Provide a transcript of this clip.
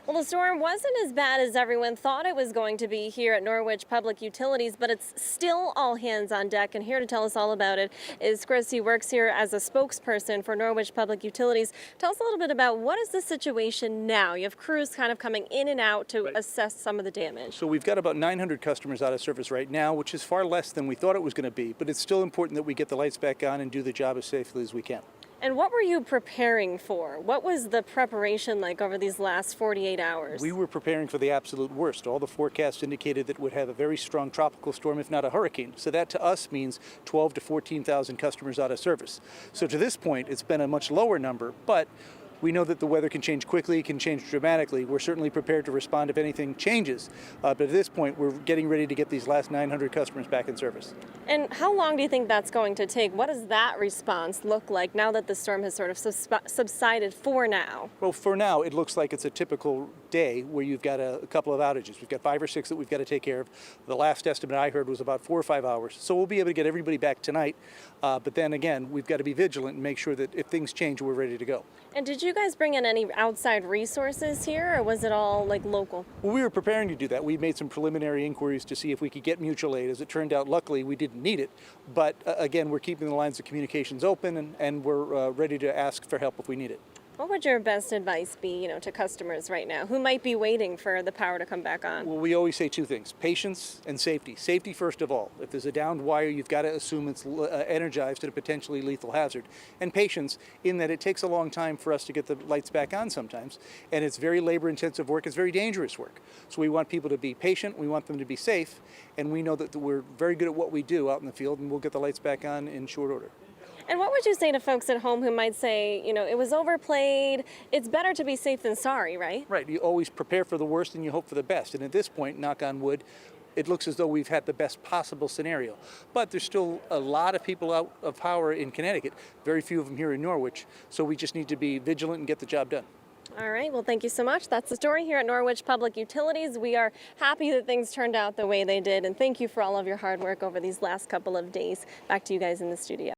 Well, the storm wasn't as bad as everyone thought it was going to be here at Norwich Public Utilities, but it's still all hands on deck. And here to tell us all about it is Chris. He works here as a spokesperson for Norwich Public Utilities. Tell us a little bit about what is the situation now? You have crews kind of coming in and out to assess some of the damage. So we've got about 900 customers out of service right now, which is far less than we thought it was going to be, but it's still important that we get the lights back on and do the job as safely as we can. And what were you preparing for? What was the preparation like over these last 48 hours? We were preparing for the absolute worst. All the forecasts indicated that we'd have a very strong tropical storm, if not a hurricane. So that to us means 12 to 14,000 customers out of service. So to this point, it's been a much lower number, but we know that the weather can change quickly, can change dramatically. We're certainly prepared to respond if anything changes. But at this point, we're getting ready to get these last 900 customers back in service. And how long do you think that's going to take? What does that response look like now that the storm has sort of subsided for now? Well, for now, it looks like it's a typical day where you've got a couple of outages. We've got 5 or 6 that we've got to take care of. The last estimate I heard was about 4 or 5 hours. So we'll be able to get everybody back tonight. But then again, we've got to be vigilant and make sure that if things change, we're ready to go. And did you guys bring in any outside resources here, or was it all like local? Well, we were preparing to do that. We made some preliminary inquiries to see if we could get mutual aid. As it turned out, luckily, we didn't need it. But again, we're keeping the lines of communications open, and we're ready to ask for help if we need it. What would your best advice be, to customers right now who might be waiting for the power to come back on? Well, we always say 2 things: patience and safety. Safety first of all. If there's a downed wire, you've got to assume it's energized at a potentially lethal hazard. And patience in that it takes a long time for us to get the lights back on sometimes, and it's very labor-intensive work. It's very dangerous work. So we want people to be patient. We want them to be safe, and we know that we're very good at what we do out in the field, and we'll get the lights back on in short order. And what would you say to folks at home who might say, it was overplayed? It's better to be safe than sorry, right? Right. You always prepare for the worst and you hope for the best. And at this point, knock on wood, it looks as though we've had the best possible scenario. But there's still a lot of people out of power in Connecticut, very few of them here in Norwich. So we just need to be vigilant and get the job done. All right. Well, thank you so much. That's the story here at Norwich Public Utilities. We are happy that things turned out the way they did. And thank you for all of your hard work over these last couple of days. Back to you guys in the studio.